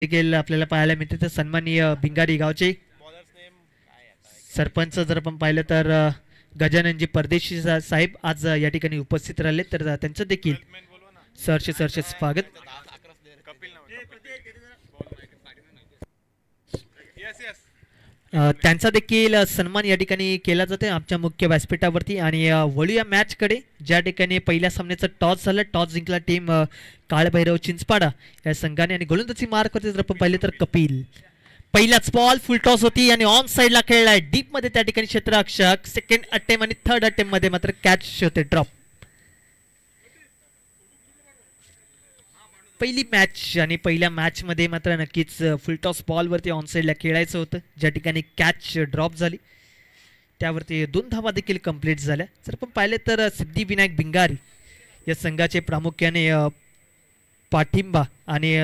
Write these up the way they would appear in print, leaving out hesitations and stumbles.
देखील आपल्याला पाहायला मिळते. तर सन्माननीय भिंगारी गावचे सरपंच जर आपण पाहिलं तर गजाननजी परदेशी साहेब आज या ठिकाणी उपस्थित राहिले. तर त्यांचं देखील सहर्ष स्वागत. त्यांचा देखील सन्मान या ठिकाणी केला जातो आमच्या मुख्य व्यासपीठावरती. आणि वळूया मॅचकडे, ज्या ठिकाणी पहिल्या सामन्याचं टॉस झालं. टॉस जिंकला टीम काळभैरव चिंचपाडा या संघाने. आणि गोलंदाजी मार्क होते जर आपण पाहिले तर कपिल. पहिलाच बॉल फुल टॉस होती आणि ऑन साईडला खेळलाय डीप मध्ये त्या ठिकाणी क्षेत्ररक्षक. सेकंड अटेम्प्ट आणि थर्ड अटेम्प्ट मध्ये मात्र कॅच होते, ड्रॉप. पहिली मॅच आणि पहिल्या मॅच मध्ये मात्र नक्कीच फुल टॉस बॉलवरती ऑन साईडला खेळायचं होतं, ज्या ठिकाणी कॅच ड्रॉप झाली. त्यावरती 2 धावा देखील कंप्लीट झाल्या. जर आपण पाहिले तर सिद्धिविनायक भिंगारी या संघाचे प्रामुख्याने पाठिंबा आणि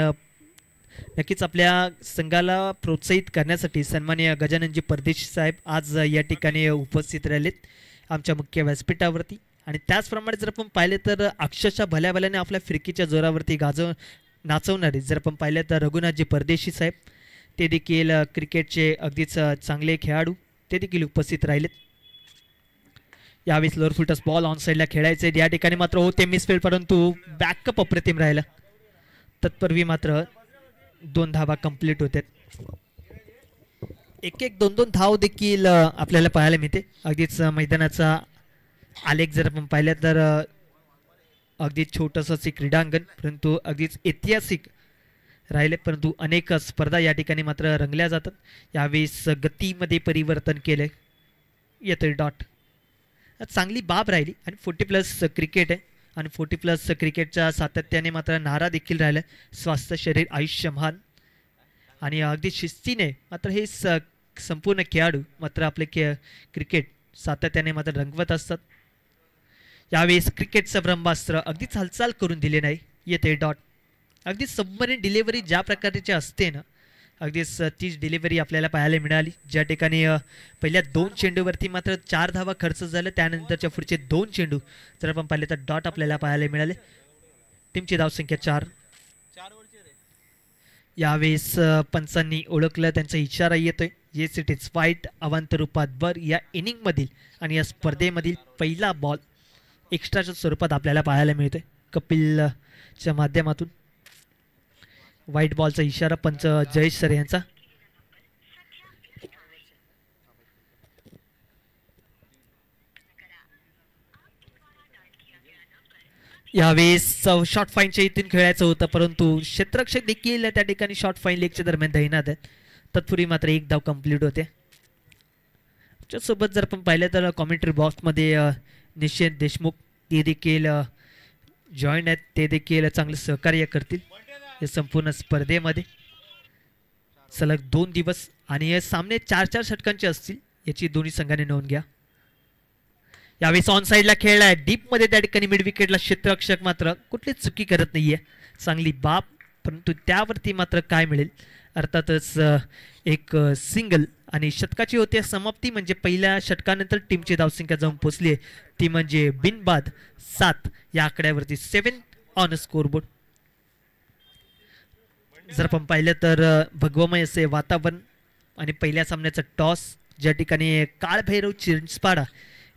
नक्कीच आपल्या संघाला प्रोत्साहित करण्यासाठी सन्माननीय गजाननजी परदेशी साहेब आज या ठिकाणी उपस्थित राहिलेत आमच्या मुख्य व्यासपीठावरती. आणि त्याचप्रमाणे जर आपण पाहिले तर अक्षरशः भल्या भल्याने आपल्या फिरकीच्या जोरावरती नाचवणारे जर आपण पाहिले तर रघुनाथजी परदेशी साहेब, ते देखील क्रिकेटचे अगदीच चांगले खेळाडू, ते देखील उपस्थित राहिलेत. यावेळेस लोअर फुलटॉस बॉल ऑन साईडला खेळायचे. या ठिकाणी मात्र होते मिसफील्ड, परंतु बॅकअप अप्रतिम राहिला. तत्पूर्वी मात्र 2 धावा कंप्लीट होते. 1-1 2-2 धाव देखील आपल्याला पाहायला मिळते. अगदीच मैदानाचा आलेख जर आपण पाहिलं तर अगदी छोटंसं क्रीडांगण, परंतु अगदीच ऐतिहासिक राहिले. परंतु अनेक स्पर्धा या ठिकाणी मात्र रंगल्या जातात. यावेळेस गतीमध्ये परिवर्तन केले, येते डॉट. चांगली बाब राहिली. आणि 40+ क्रिकेट आहे आणि 40+ क्रिकेटच्या सातत्याने मात्र नारा देखील राहिला, स्वास्थ्य शरीर आयुष्य महान. आणि अगदी शिस्तीने मात्र हे संपूर्ण खेळाडू मात्र आपले क्रिकेट सातत्याने मात्र रंगवत असतात. यावेळेस क्रिकेटचं ब्रह्मास्त्र अगदीच हालचाल करून दिले नाही, येते डॉट. अगदी सबमरीन डिलिव्हरी ज्या प्रकारची असते ना, अगदीच तीच डिलिव्हरी आपल्याला पाहायला मिळाली. ज्या ठिकाणी पहिल्या 2 चेंडूवरती मात्र 4 धावा खर्च झाला. त्यानंतरच्या पुढचे 2 चेंडू जर आपण पाहिले तर डॉट आपल्याला पाहायला मिळाले. टीमची धावसंख्या 4. यावेळेस पंचांनी ओळखलं, त्यांचा इशारा येतोय, येस इट इज फाईट. अवांतर रूपात बर या इनिंगमधील आणि या स्पर्धेमधील पहिला बॉल एक्स्ट्राच्या स्वरूपात आपल्याला पाहायला मिळतोय कपिलच्या माध्यमातून. व्हाईट बॉलचा इशारा पंच जयेश सर यांचा. यावेळेस शॉर्ट फाईनच्या इथून खेळायचं होतं, परंतु क्षेत्ररक्षक देखील त्या ठिकाणी शॉर्ट फाईन लेगच्या दरम्यान तैनात आहेत. तत्पूर्वी मात्र 1 धाव कंप्लीट होते. त्याच्यासोबत जर आपण पाहिलं तर कॉमेंट्री बॉक्समध्ये निश्चित देशमुख ते देखील जॉईन आहेत. ते देखील चांगलं सहकार्य करतील या संपूर्ण स्पर्धेमध्ये. सलग 2 दिवस आणि हे सामने 4-4 षटकांचे असतील, याची दोन्ही संघाने नोंद घ्या. यावेळेस ऑन साईडला खेळलाय डीप मध्ये, त्या ठिकाणी मिड विकेटला क्षेत्ररक्षक मात्र कुठलीच चुकी करत नाहीये. चांगली बाब, परंतु त्यावरती मात्र काय मिळेल, अर्थातच एक सिंगल. आणि षटकाची होते समाप्ती, म्हणजे पहिल्या षटकानंतर टीमची धावसंख्या जाऊन पोहोचली आहे, ती म्हणजे बिनबाद 7 या आकड्यावरती, 7 ऑन स्कोरबोर्ड. जर आपण पाहिलं तर भगवमय असे वातावरण. आणि पहिल्या सामन्याचा टॉस ज्या ठिकाणी काळभैरव चिंचपाडा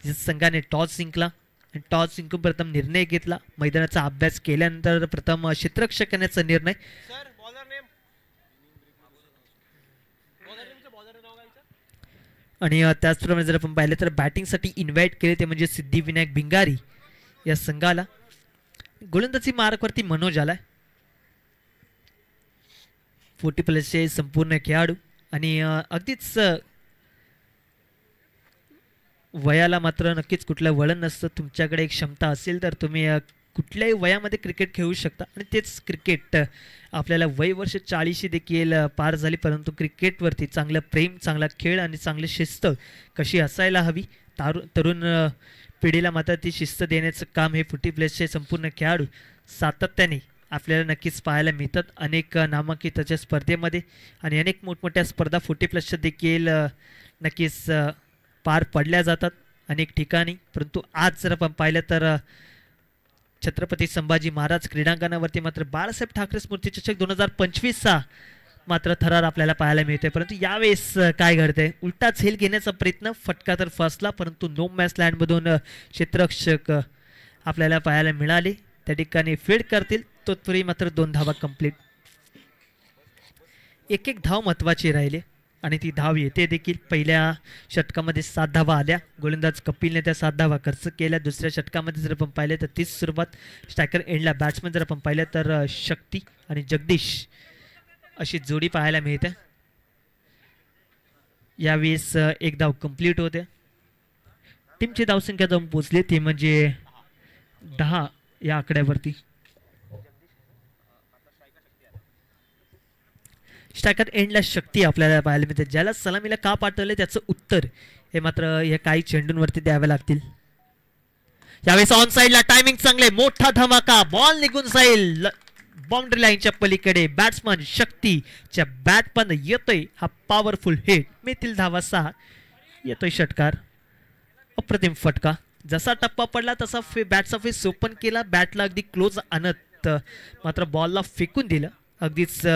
या संघाने टॉस जिंकला आणि टॉस जिंकून प्रथम निर्णय घेतला. मैदानाचा अभ्यास केल्यानंतर प्रथम क्षेत्ररक्षक करण्याचा निर्णय. आणि त्याचप्रमाणे जर आपण पाहिलं तर बॅटिंगसाठी इन्व्हाइट केले ते म्हणजे सिद्धिविनायक भिंगारी या संघाला. गोलंदाजी मार्कवरती मनोज आलाय, 40+ संपूर्ण खेळाडू. आणि अगदीच वयाला मात्र नक्कीच कुठलं वळण नसतं. तुमच्याकडे एक क्षमता असेल तर तुम्ही कुठल्याही वयामध्ये क्रिकेट खेळू शकता. आणि तेच क्रिकेट आपल्याला वय वर्ष 40 देखील पार झाली, परंतु क्रिकेटवरती चांगलं प्रेम, चांगला खेळ आणि चांगली शिस्त कशी असायला हवी, तरुण पिढीला मात्र ती शिस्त देण्याचं काम हे 40+ संपूर्ण खेळाडू सातत्याने आपल्याला नक्कीच पाहायला मिळतात. अनेक नामांकिताच्या स्पर्धेमध्ये आणि अनेक मोठमोठ्या स्पर्धा 40+ देखील नक्कीच पार पडल्या जातात अनेक ठिकाणी. परंतु आज जर आपण पाहिलं तर छत्रपती संभाजी महाराज क्रीडांगणावरती मात्र बाळासाहेब ठाकरे स्मृती चषक 2025चा मात्र थरार आपल्याला पाहायला मिळते. परंतु यावेळेस काय घडतंय, उलटा झेल घेण्याचा प्रयत्न, फटका तर फसला परंतु नो मॅच लँडमधून क्षेत्ररक्षक आपल्याला पाहायला मिळाले. त्या ठिकाणी फील्ड करतील तत्पूर्वी मात्र 2 धावा कंप्लीट. एक धाव महत्वाची राहिली आणि ती धाव येते देखील. पहिल्या षटकामध्ये 7 धावा आल्या, गोलंदाज कपिलने त्या 7 धावा खर्च केल्या. दुसऱ्या षटकामध्ये जर आपण पाहिलं तर तीच सुरुवात. स्ट्रायकर एंडला बॅट्समन जर आपण पाहिलं तर शक्ती आणि जगदीश अशी जोडी पाहायला मिळते. यावेळेस 1 धाव कंप्लीट होते. टीमची धावसंख्या जाऊन पोहोचली ती म्हणजे 10 या आकड्यावरती. स्ट्रायकर एंडला शक्ती आपल्याला पाहायला मिळते. ज्याला सलामीला का पाठवले त्याचं उत्तर हे मात्र या काही चेंडूंवरती द्यावे लागतील. यावेळेस ऑन साइडला टायमिंग चांगले, मोठा धमाका, बॉल निघून जाईल बाउंड्री लाईनच्या पलीकडे. बॅट्समन शक्तीच्या बॅट पण येतोय हा पॉवरफुल हिट. मिळतील धावा 6. येतोय षटकार. अप्रतिम फटका. जसा टप्पा पडला तसा बॅटचा फेस ओपन केला, बॅटला अगदी क्लोज आणत मात्र बॉलला फेकून दिलं अगदीच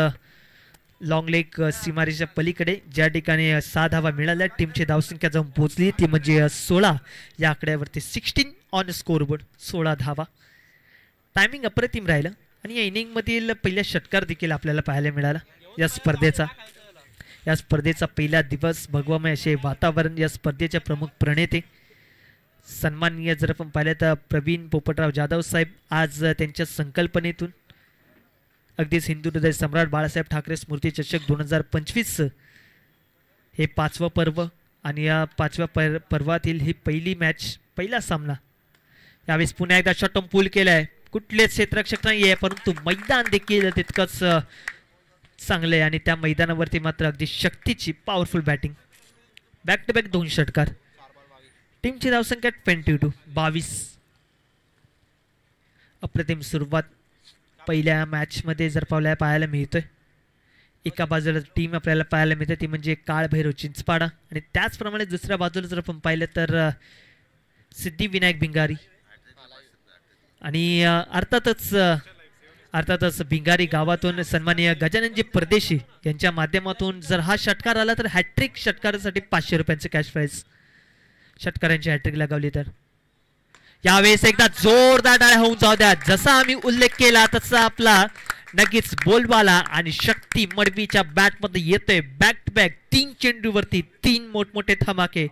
लॉंग लेग सीमारेच्या पलीकडे. ज्या ठिकाणी 6 धावा मिळाल्या, टीमची धावसंख्या जाऊन पोहोचली ती म्हणजे 16 या आकड्यावरती. 16 ऑन स्कोरबोर्ड, 16 धावा. टायमिंग अप्रतिम राहिलं आणि या इनिंगमधील पहिला षटकार देखील आपल्याला पाहायला मिळाला या स्पर्धेचा पहिला दिवस. भगवामय असे वातावरण. या स्पर्धेचे प्रमुख प्रणेते सन्माननीय जर आपण पाहिलं तर प्रवीण पोपटराव जाधव साहेब, आज त्यांच्या संकल्पनेतून अगदीच हिंदू हृदय सम्राट बाळासाहेब ठाकरे स्मृती चषक 2025 हे 5वं पर्व आणि या 5व्या पर्वातील ही पहिली मॅच, पहिला सामना. यावेळेस पुन्हा एकदा शॉटम पूल केलाय. कुठलेच क्षेत्ररक्षक नाही आहे परंतु मैदान देखील तितकंच चांगलं आहे आणि त्या मैदानावरती मात्र अगदी शक्तीची powerful batting. Back to back 2 षटकार. टीमची धावसंख्या 22. अप्रतिम सुरुवात पहिल्या मॅचमध्ये जर पाहायला मिळतोय. एका बाजूला टीम आपल्याला पाहायला मिळते ती म्हणजे काळभैरव चिंचपाडा आणि त्याचप्रमाणे दुसऱ्या बाजूला जर आपण पाहिलं तर सिद्धिविनायक भिंगारी आणि अर्थातच भिंगारी गावातून सन्माननीय गजाननजी परदेशी यांच्या माध्यमातून जर हा षटकार आला तर हॅट्रिक षटकारासाठी 500 रुपयांचे कॅश प्राइज षटकारांची हॅट्रिक लगावली तर. यावेळेस एकदा जोरदार टाळ्या होऊन जाऊ द्या. जसा आम्ही उल्लेख केला तसा आपला नक्कीच बोलबाला आणि शक्ती मडवीच्या बॅटमध्ये येतोय. बॅक टू बॅक 3 चेंडूवरती 3 मोठमोठे धमाके.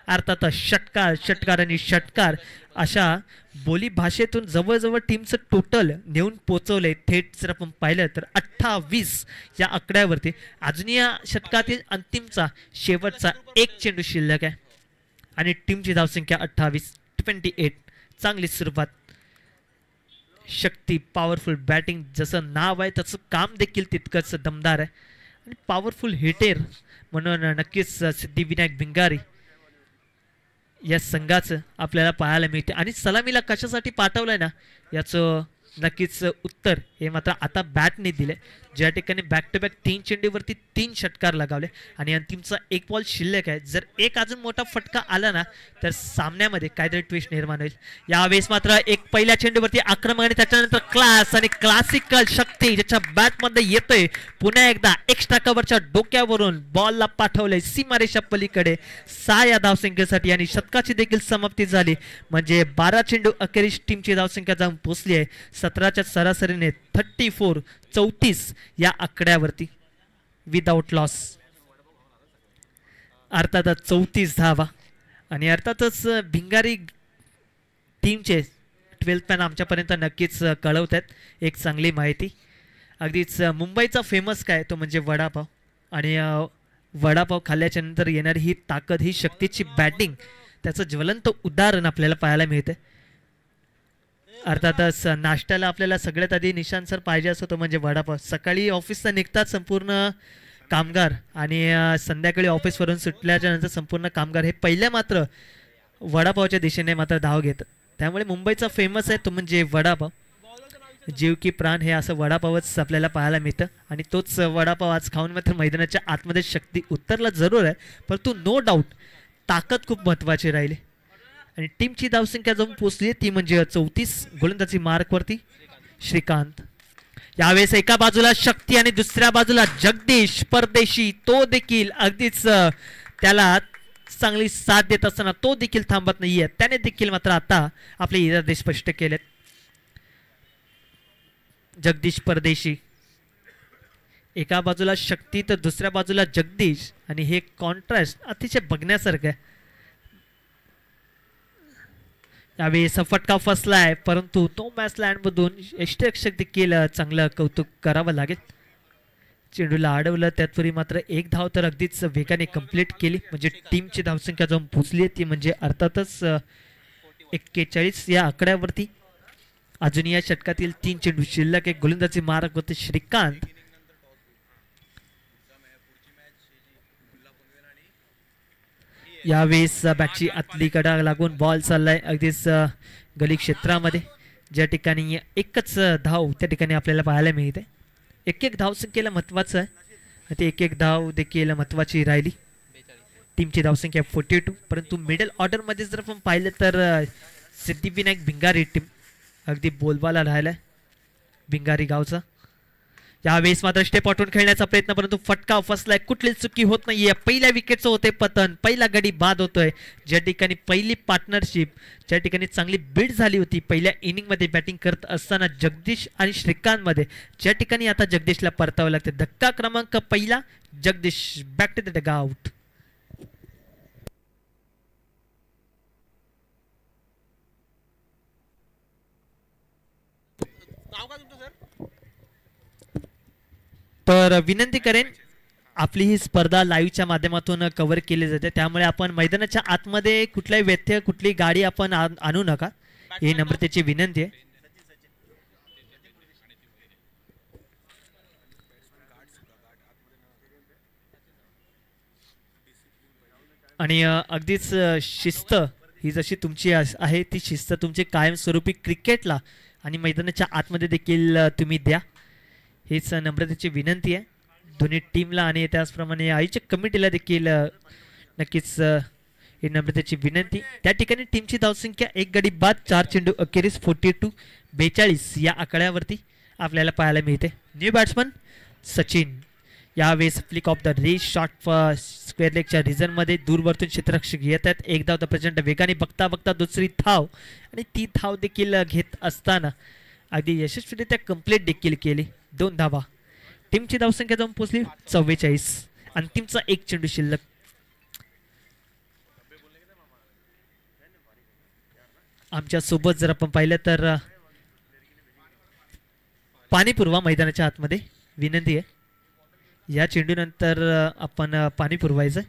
अर्थात षटकार आणि षटकार अशा बोली भाषेतून जवळजवळ टीमचं टोटल नेऊन पोचवलंय. थेट जर आपण पाहिलं तर 28 या आकड्यावरती. अजून या षटकातील अंतिमचा शेवटचा 1 चेंडू शिल्लक आहे आणि टीमची धावसंख्या 28. चांगली सुरुवात. शक्ती पॉवरफुल बॅटिंग, जसं नाव आहे तसं काम देखील तितकंच दमदार आहे आणि पॉवरफुल हिटर म्हणून नक्कीच सिद्धिविनायक भिंगारी या संघाचं आपल्याला पाहायला मिळते. आणि सलामीला कशासाठी पाठवलंय ना याचं नक्कीच उत्तर हे मात्र आता बॅटने दिले. ज्या ठिकाणी बॅक टू बॅक 3 चेंडूवरती 3 षटकार लगावले आणि अंतिमचा 1 बॉल शिल्लक आहे. जर एक अजून मोठा फटका आला ना तर सामन्यामध्ये काहीतरी ट्विस्ट निर्माण होईल. यावेळेस मात्र एक पहिल्या चेंडूवरती आक्रमण आणि त्याच्यानंतर क्लास आणि क्लासिकल शक्ती ज्याच्या बॅटमध्ये येतोय. पुन्हा एकदा एक्स्ट्रा कव्हरच्या डोक्यावरून बॉलला पाठवलंय सीमारेषा पलीकडे 6 या धावसंख्येसाठी आणि शतकाची देखील समाप्ती झाली. म्हणजे 12 चेंडू अखेरीस टीमची धावसंख्या जाऊन पोहोचली आहे 17च्या सरासरीने 34 या आकड्यावरती विदाउट लॉस. अर्थातच 34 धावा आणि अर्थातच भिंगारी टीमचे 12th मॅन आमच्यापर्यंत नक्कीच कळवत आहेत एक चांगली माहिती. अगदीच मुंबईचा फेमस काय तो म्हणजे वडापाव आणि वडापाव खाल्ल्याच्या नंतर येणारी ही ताकद, ही शक्तीची बॅटिंग, त्याचं ज्वलंत उदाहरण आपल्याला पाहायला मिळते. अर्थातच नाश्त्याला आपल्याला सगळ्यात आधी निशांत सर पाहिजे असतो तो म्हणजे वडापाव. सकाळी ऑफिसला निघतात संपूर्ण कामगार आणि संध्याकाळी ऑफिसवरून सुटल्याच्या नंतर संपूर्ण कामगार हे पहिल्या मात्र वडापावच्या दिशेने मात्र धाव घेतात. त्यामुळे मुंबईचा फेमस आहे तो म्हणजे वडापाव. जीव की प्राण हे असं वडापावच आपल्याला पाहायला मिळतं आणि तोच वडापाव आज खाऊन मात्र मैदानाच्या आतमध्ये शक्ती उतरला जरूर आहे परंतु नो डाऊट ताकद खूप महत्त्वाची राहिली आणि टीमची धावसंख्या जाऊन पोचली ती म्हणजे 34. गोलंदाजी मार्कवरती श्रीकांत. यावेळेस एका बाजूला शक्ती आणि दुसऱ्या बाजूला जगदीश परदेशी, तो देखील अगदीच त्याला चांगली साथ देत असताना तो देखील थांबत नाहीये. त्याने देखील मात्र आता आपले इरादे स्पष्ट केलेत. जगदीश परदेशी एका बाजूला शक्ती तर दुसऱ्या बाजूला जगदीश, आणि हे कॉन्ट्रास्ट अतिशय बघण्यासारखं आहे. यावेळी फटका फसलाय, परंतु तो मॅच लँडमधून यष्टिरक्षक देखील चांगलं कौतुक करावं लागेल. चेंडूला अडवलं, त्यातपूर्वी मात्र एक धाव तर अगदीच वेगाने कंप्लीट केली. म्हणजे टीमची धावसंख्या जाऊन पोचली ती म्हणजे अर्थातच 41 या आकड्यावरती. अजून या षटकातील 3 चेंडू शिल्लक. एक गोलंदाजी मारक होते श्रीकांत. यावेळेस बॅटची आतली कडा लागून बॉल चाललाय अगदीच गली क्षेत्रामध्ये, ज्या ठिकाणी एकच धाव त्या ठिकाणी आपल्याला पाहायला मिळते. एक एक धावसंख्येला महत्वाचं आहे, ते एक एक धाव देखील महत्वाची राहिली. टीमची धावसंख्या 42, परंतु मिडल ऑर्डरमध्ये जर आपण पाहिलं तर सिद्धिविनायक भिंगारी टीम अगदी बोलबाला राहिलाय भिंगारी गावचा. यावेळेस मात्र स्टेप आउटून खेळण्याचा प्रयत्न, परंतु फटका फसलाय. कुठली चुकी होत नाहीये. पहिल्या विकेटचं होते पतन, पहिला गडी बाद होतोय. ज्या ठिकाणी पहिली पार्टनरशिप, ज्या ठिकाणी चांगली बीट झाली होती पहिल्या इनिंगमध्ये बॅटिंग करत असताना जगदीश आणि श्रीकांत मध्ये, ज्या ठिकाणी आता जगदीशला परतावं लागते. धक्का क्रमांक पहिला, Jagdish back to the dugout. तर विनंती करेन, आपली ही स्पर्धा लाईव्हच्या माध्यमातून कव्हर केली जाते, त्यामुळे आपण मैदानाच्या आतमध्ये कुठलाही व्यत्यय, कुठली गाडी आपण आणू नका, ही नम्रतेची विनंती आहे. आणि अगदीच शिस्त ही जशी तुमची आहे ती शिस्त तुमची कायमस्वरूपी क्रिकेटला आणि मैदानाच्या आतमध्ये देखील तुम्ही द्या, हीच नम्रतेची विनंती आहे दोन्ही टीमला आणि त्याचप्रमाणे आयोजक कमिटीला देखील नक्कीच ही नम्रतेची विनंती. त्या ठिकाणी टीमची धावसंख्या एक गडी बाद, 4 चेंडू अखेरीस 42 या आकड्यावरती आपल्याला पाहायला मिळते. न्यू बॅट्समन सचिन यावेळेस flick off the race shot square लेगच्या रिझनमध्ये दूरवरतून क्षेत्ररक्षक येत आहेत. एक धाव तर प्रचंड वेगाने बघता बघता दुसरी धाव, आणि ती धाव देखील घेत असताना अगदी यशस्वीरित्या कंप्लीट देखील केली. 2 धावा. टीमची धावसंख्या जाऊन पोहोचली 44. अंतिमचा एक चेंडू शिल्लक. आमच्या सोबत जर आपण पाहिलं तर पाणी पुरवा मैदानाच्या आतमध्ये, विनंती आहे. या चेंडूनंतर आपण पाणी पुरवायचं.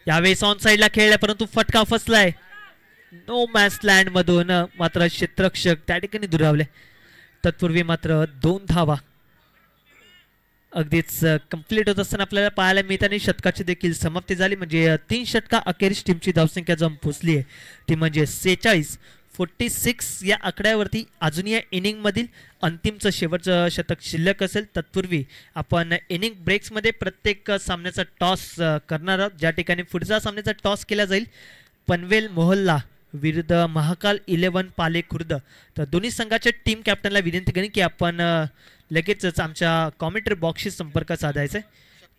यावेळेस ऑन साइडला खेळलाय, परंतु फटका फसलाय. नो मॅच लँड मधून मात्र क्षेत्ररक्षक त्या ठिकाणी दुरावले. तत्पूर्वी मात्र 2 धावा अगदीच कंप्लीट होत असताना आपल्याला पाहायला मिळत, आणि षटकाची देखील समाप्ती झाली. म्हणजे 3 षटका अखेरीस टीमची धावसंख्या जाऊन पोहोचली आहे ती म्हणजे 46 या आकड्यावरती. अजून या इनिंग मधील अंतिमचं शेवटचं शतक शिल्लक असेल. तत्पूर्वी आपण इनिंग ब्रेक्समध्ये प्रत्येक सामन्याचा टॉस करणार आहोत, ज्या ठिकाणी पुढचा सामन्याचा टॉस केला जाईल पनवेल मोहल्ला विरुद्ध महाकाल 11 पाले खुर्द. तर दोन्ही संघाच्या टीम कॅप्टनला विनंती करेन की आपण लगेचच आमच्या कॉमेंट्री बॉक्सशी संपर्क साधायचा आहे.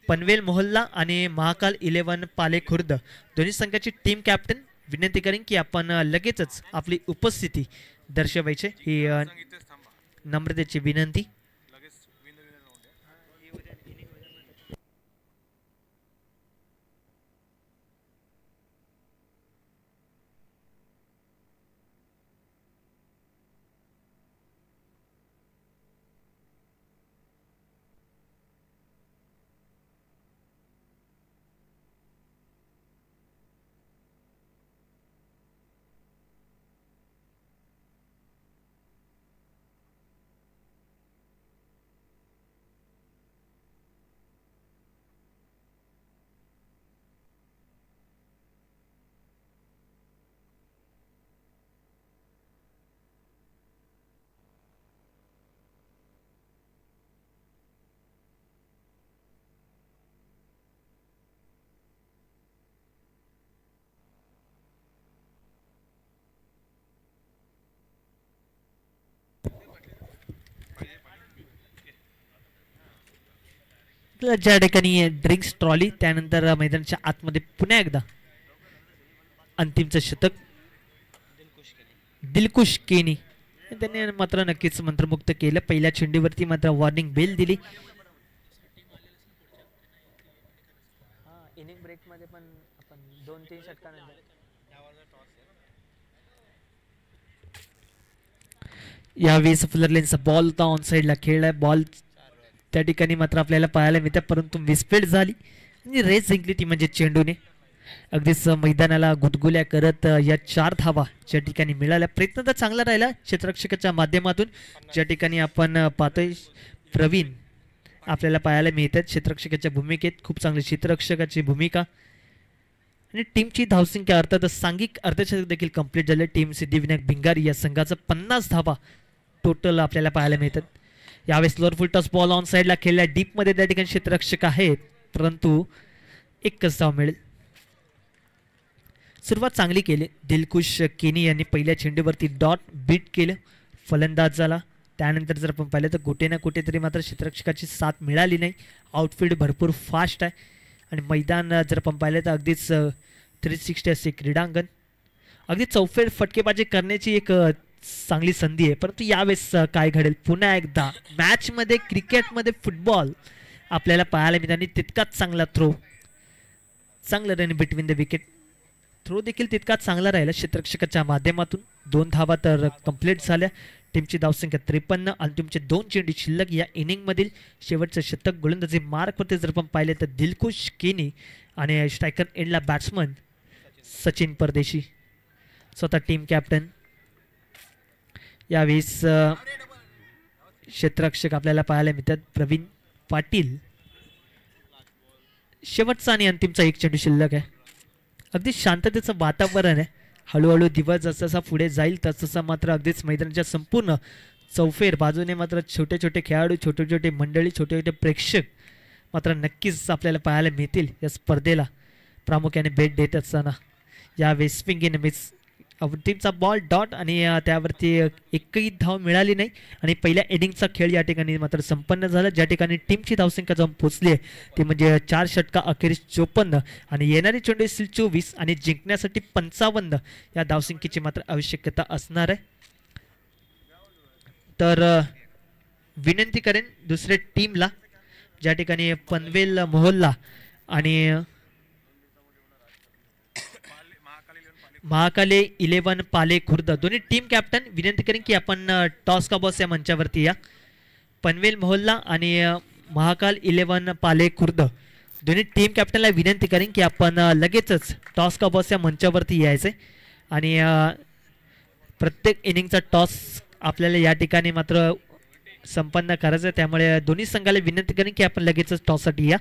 पनवेल मोहल्ला आणि महाकाल 11 पाले खुर्द दोन्ही संघाची टीम कॅप्टन विनंती करेन की आपण लगेचच आपली उपस्थिती दर्शवायची, ही नम्रतेची विनंती. ज्या ठिकाणी ड्रिंक्स ट्रॉली, त्यानंतर मैदानाच्या आतमध्ये पुन्हा एकदा अंतिमचं शतक दिलखुश केनी त्यांनी मात्र नक्कीच मंत्रमुक्त केलं. पहिल्या चेंडूवरती मात्र वॉर्निंग बेल दिली. इनिंग ब्रेक मध्ये पण आपण 2-3 षटकानंतर यावेळी फुलरलेनचा बॉल होता, ऑन साईडला खेळलाय बॉल, त्या ठिकाणी मात्र आपल्याला पाहायला मिळतं, परंतु मिसफील्ड झाली आणि रेस जिंकली ती म्हणजे चेंडूने. अगदीच मैदानाला गुदगुल्या करत या 4 धावा ज्या ठिकाणी मिळाल्या. प्रयत्न तर चांगला राहिला क्षेत्ररक्षकाच्या माध्यमातून, ज्या ठिकाणी आपण पाहतोय प्रवीण आपल्याला पाहायला मिळतात क्षेत्ररक्षकाच्या भूमिकेत. खूप चांगली क्षेत्ररक्षकाची भूमिका आणि टीमची धावसंख्या अर्थात सांघिक अर्धशतक देखील कंप्लीट झाले. टीम सिद्धिविनायक भिंगारी या संघाचं 50 धावा टोटल आपल्याला पाहायला मिळतात. यावेळेस lower full toss ball on साईडला खेळला, डीप मध्ये त्या ठिकाणी क्षेत्ररक्षक आहेत, परंतु एकच धाव मिळेल. सुरुवात चांगली केली दिलखुश केनी यांनी. पहिल्या चेंडूवरती डॉट बीट केलं फलंदाज झाला. त्यानंतर जर आपण पाहिलं तर कुठे ना कुठेतरी मात्र क्षेत्ररक्षकाची साथ मिळाली नाही. आउटफील्ड भरपूर फास्ट आहे आणि मैदान जर आपण पाहिलं तर अगदीच 360 असे क्रीडांगण, अगदी चौफेर फटकेबाजी करण्याची एक चांगली संधी आहे. परंतु यावेळेस काय घडेल, पुन्हा एकदा मॅचमध्ये क्रिकेटमध्ये फुटबॉल आपल्याला पाहायला मिळतं आणि तितकाच चांगला थ्रो, चांगलं run between the wicket, throw देखील तितकाच चांगला राहिला क्षेत्ररक्षकाच्या माध्यमातून. 2 धावा तर कंप्लीट झाल्या. टीमची धावसंख्या 53. अंतिमचे 2 चेंडू शिल्लक या इनिंगमधील. शेवटचं शतक गोलंदाजी मार्कवरती जर आपण पाहिले तर दिलखुश केनी आणि स्ट्रायकर एंडला बॅट्समन सचिन परदेशी, स्वतः टीम कॅप्टन. यावेळेस क्षेत्ररक्षक आपल्याला पाहायला मिळतात प्रवीण पाटील. शेवटचा आणि अंतिमचा 1 चेंडू शिल्लक आहे. अगदी शांततेचं वातावरण आहे. हळूहळू दिवस जसा पुढे जाईल तसं मात्र अगदीच मैदानाच्या संपूर्ण चौफेर बाजूने मात्र छोटे छोटे खेळाडू, छोटे छोटे मंडळी, छोटे छोटे प्रेक्षक मात्र नक्कीच आपल्याला पाहायला मिळतील या स्पर्धेला प्रामुख्याने भेट देत असताना. या वेस्पिंगीने मिस टीमचा बॉल डॉट आणि त्यावरती एकही धाव मिळाली नाही आणि पहिल्या इनिंगचा खेळ या ठिकाणी मात्र संपन्न झाला, ज्या ठिकाणी टीमची धावसंख्या जाऊन पोहोचली आहे ती म्हणजे 4 षटका अखेरीस 54 आणि येणारी चेंडू 24 आणि जिंकण्यासाठी 55 या धावसंख्येची मात्र आवश्यकता असणार आहे. तर विनंती करेन दुसऱ्या टीमला, ज्या ठिकाणी पनवेल मोहल्ला आणि महाकाले 11 पाले खुर्द दोन्ही टीम कॅप्टन विनंती करेन की आपण टॉस का बॉस या मंचावरती या. पनवेल मोहल्ला आणि महाकाल 11 पाले खुर्द दोन्ही टीम कॅप्टनला विनंती करेन की आपण लगेचच टॉस का बॉस या मंचावरती यायचे आणि प्रत्येक इनिंगचा टॉस आपल्याला या ठिकाणी मात्र संपन्न करायचं आहे. त्यामुळे दोन्ही संघाला विनंती करेन की आपण लगेचच टॉससाठी या.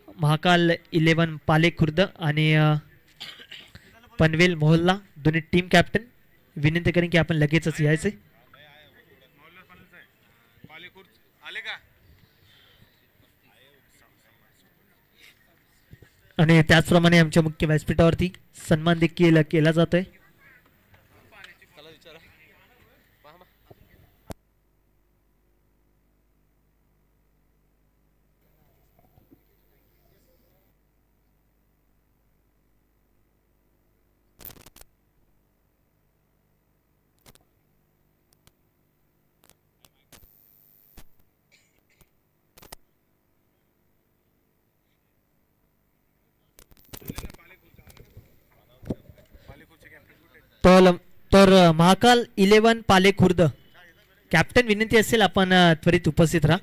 महाकाल 11 पाले खुर्द आणि पनवेल मोहल्ला दोन्ही टीम कॅप्टन विनंती करेन की आपण लगेचच यायचे. आणि त्याचप्रमाणे आमच्या मुख्य व्यासपीठावरती सन्मान देखील केला जातोय. तर महाकाल 11 पाले खुर्द कॅप्टन विनंती असेल आपण त्वरित उपस्थित राहा.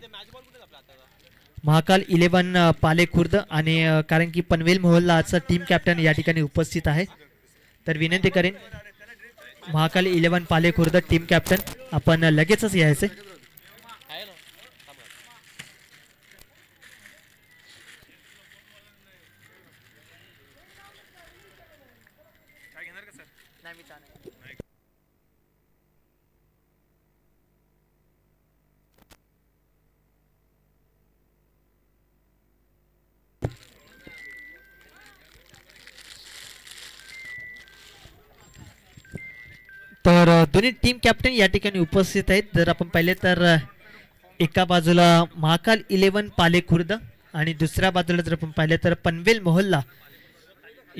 महाकाल 11 पाले खुर्द आणि कारण की पनवेल मोहल्लाचा टीम कॅप्टन या ठिकाणी उपस्थित आहे तर विनंती करेन महाकाल 11 पाले खुर्द टीम कॅप्टन आपण लगेचच यायचे. तर दोन्ही टीम कॅप्टन या ठिकाणी उपस्थित आहेत. जर आपण पाहिले तर एका बाजूला महाकाल 11 पाले खुर्द आणि दुसऱ्या बाजूला जर आपण पाहिलं तर पनवेल मोहल्ला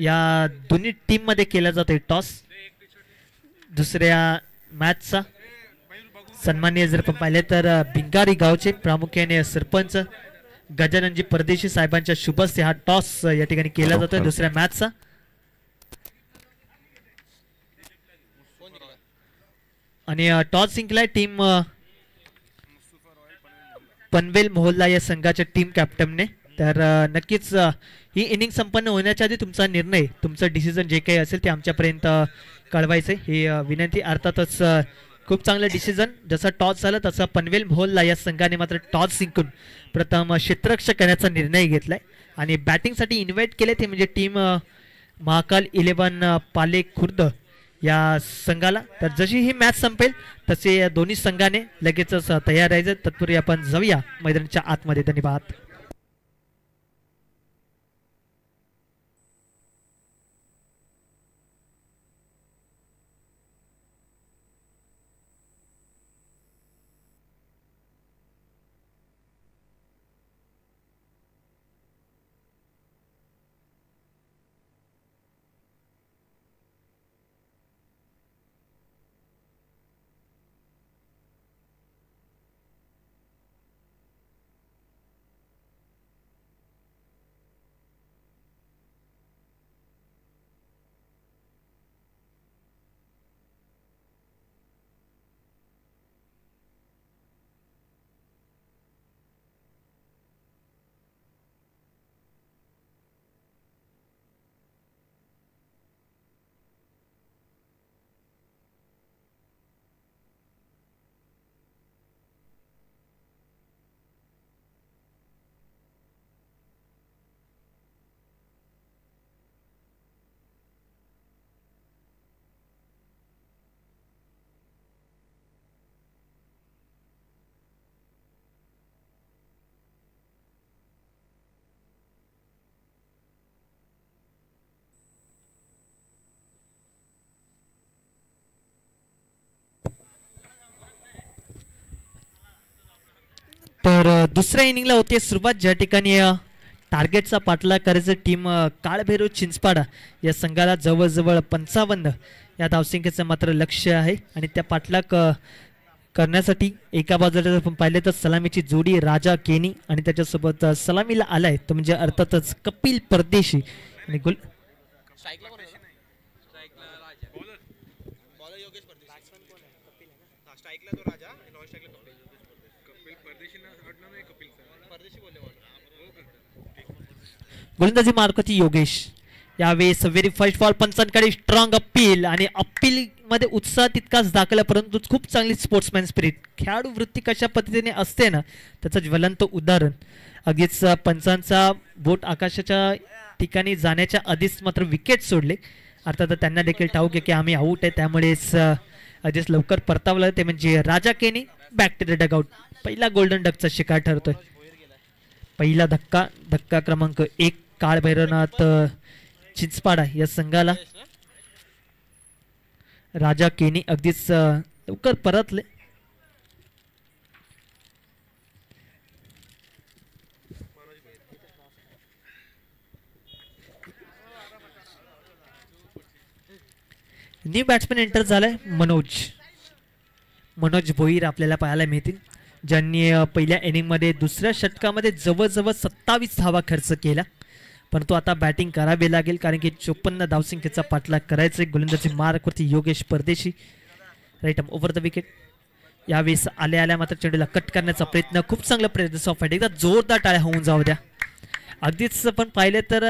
या दोन्ही टीम मध्ये केला जातोय टॉस. दुसऱ्या मॅचचा सन्माननीय जर आपण पाहिले तर भिंगारी गावचे प्रामुख्याने सरपंच गजाननजी परदेशी साहेबांच्या शुभ हस्ते हा टॉस या ठिकाणी केला जातोय दुसऱ्या मॅचचा. आणि टॉस जिंकलाय टीम पनवेल मोहल्ला या संघाच्या टीम कॅप्टनने. तर नक्कीच ही इनिंग संपन्न होण्याच्या आधी तुमचा निर्णय तुमचं डिसिजन जे काही असेल ते आमच्यापर्यंत कळवायचं ही विनंती. अर्थातच खूप चांगलं डिसिजन. जसा टॉस झाला तसा पनवेल मोहल्ला या संघाने मात्र टॉस जिंकून प्रथम क्षेत्ररक्षक करण्याचा निर्णय घेतलाय आणि बॅटिंगसाठी इन्व्हाइट केले ते म्हणजे टीम महाकाल 11 पाले खुर्द या संघाला. तर जशी ही मॅच संपेल तसे या दोन्ही संघाने लगेचच तयार राहायचं. तत्पूर्वी आपण जाऊया मैदानाच्या आतमध्ये. धन्यवाद. तर दुसऱ्या इनिंगला होते सुरुवात ज्या ठिकाणी टार्गेटचा पाठलाग करायचं टीम काळभैरव चिंचपाडा या संघाला जवळजवळ 55 या धावसंख्येचं मात्र लक्ष आहे. आणि त्या पाठलाग करण्यासाठी एका बाजूला जर आपण पाहिलं तर सलामीची जोडी राजा केनी आणि त्याच्यासोबत सलामीला आलाय तो म्हणजे अर्थातच कपिल परदेशी आणि गोलंदाजी मार्कती योगेश. यावेळेस व्हेरी फर्स्ट बॉल पंचांकडे स्ट्रॉंग अपील आणि अपील मध्ये उत्साह तितकाच दाखवला परंतु खूप चांगली स्पोर्ट्समॅन स्पिरिट खेळाडू वृत्ती कशा पद्धतीने असते ना त्याचं ज्वलंत उदाहरण. अगदीच पंचांचा बोट आकाशाच्या ठिकाणी जाण्याच्या आधीच मात्र विकेट सोडले. अर्थात त्यांना देखील ठाऊक आहे की आम्ही आऊट आहे त्यामुळेच अगदीच लवकर परतावलं ते म्हणजे राजा केनी बॅक टू द डगआउट. पहिला गोल्डन डकचा शिकार ठरतोय. पहिला धक्का क्रमांक 1 काळभैरवनाथ चिंचपाडा या संघाला. राजा केनी अगदीच लवकर परतले. न्यू बॅट्समॅन एंटर झालाय मनोज भोईर आपल्याला पाहायला मिळतील ज्यांनी पहिल्या इनिंगमध्ये दुसऱ्या षटकामध्ये जवळजवळ 27 धावा खर्च केला. परंतु आता बॅटिंग करावी लागेल कारण की 54 धावसंख्येचा पाठलाग करायचा. गोलंदाजी मार्कवरती योगेश परदेशी राईट ओव्हर द विकेट. यावेळेस आल्या मात्र चेंडूला कट करण्याचा प्रयत्न खूप चांगला प्रयत्न ऑफ एकदा जोरदार टाळ्या होऊन जाऊ द्या. अगदीच आपण पाहिलं तर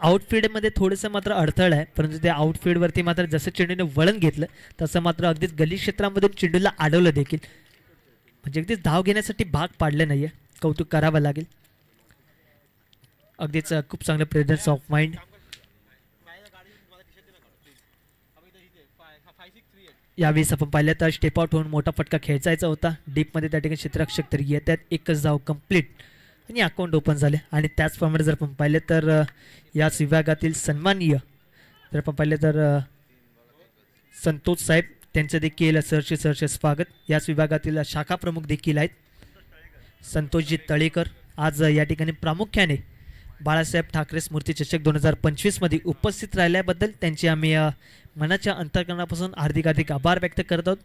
आउटफील्डमध्ये थोडंसं मात्र अडथळा आहे परंतु त्या आउटफील्डवरती मात्र जसं चेंडूने वळण घेतलं तसं मात्र अगदीच गली क्षेत्रामधून चेंडूला अडवलं देखील म्हणजे अगदीच धाव घेण्यासाठी भाग पाडलं नाहीये. कौतुक करावं लागेल. अगदीच खूप चांगलं प्रेझेन्स ऑफ माइंड. यावेळेस आपण पाहिलं तर स्टेप आउट होऊन मोठा फटका खेचायचा होता. डीपमध्ये त्या ठिकाणी क्षेत्ररक्षक तरी येतात. एकच धाव कंप्लीट आणि अकाउंट ओपन झाले. आणि त्याचप्रमाणे जर आपण पाहिलं तर याच विभागातील सन्माननीय जर आपण पाहिलं तर संतोष साहेब त्यांचं देखील सरचे स्वागत. याच विभागातील शाखा प्रमुख देखील आहेत. संतोषजी तळेकर आज या ठिकाणी प्रामुख्याने बाळासाहेब ठाकरे स्मृती चषक 2025 मध्ये उपस्थित राहिल्याबद्दल त्यांची आम्ही मनाच्या अंतःकरणापासून हार्दिक हार्दिक आभार व्यक्त करत आहोत.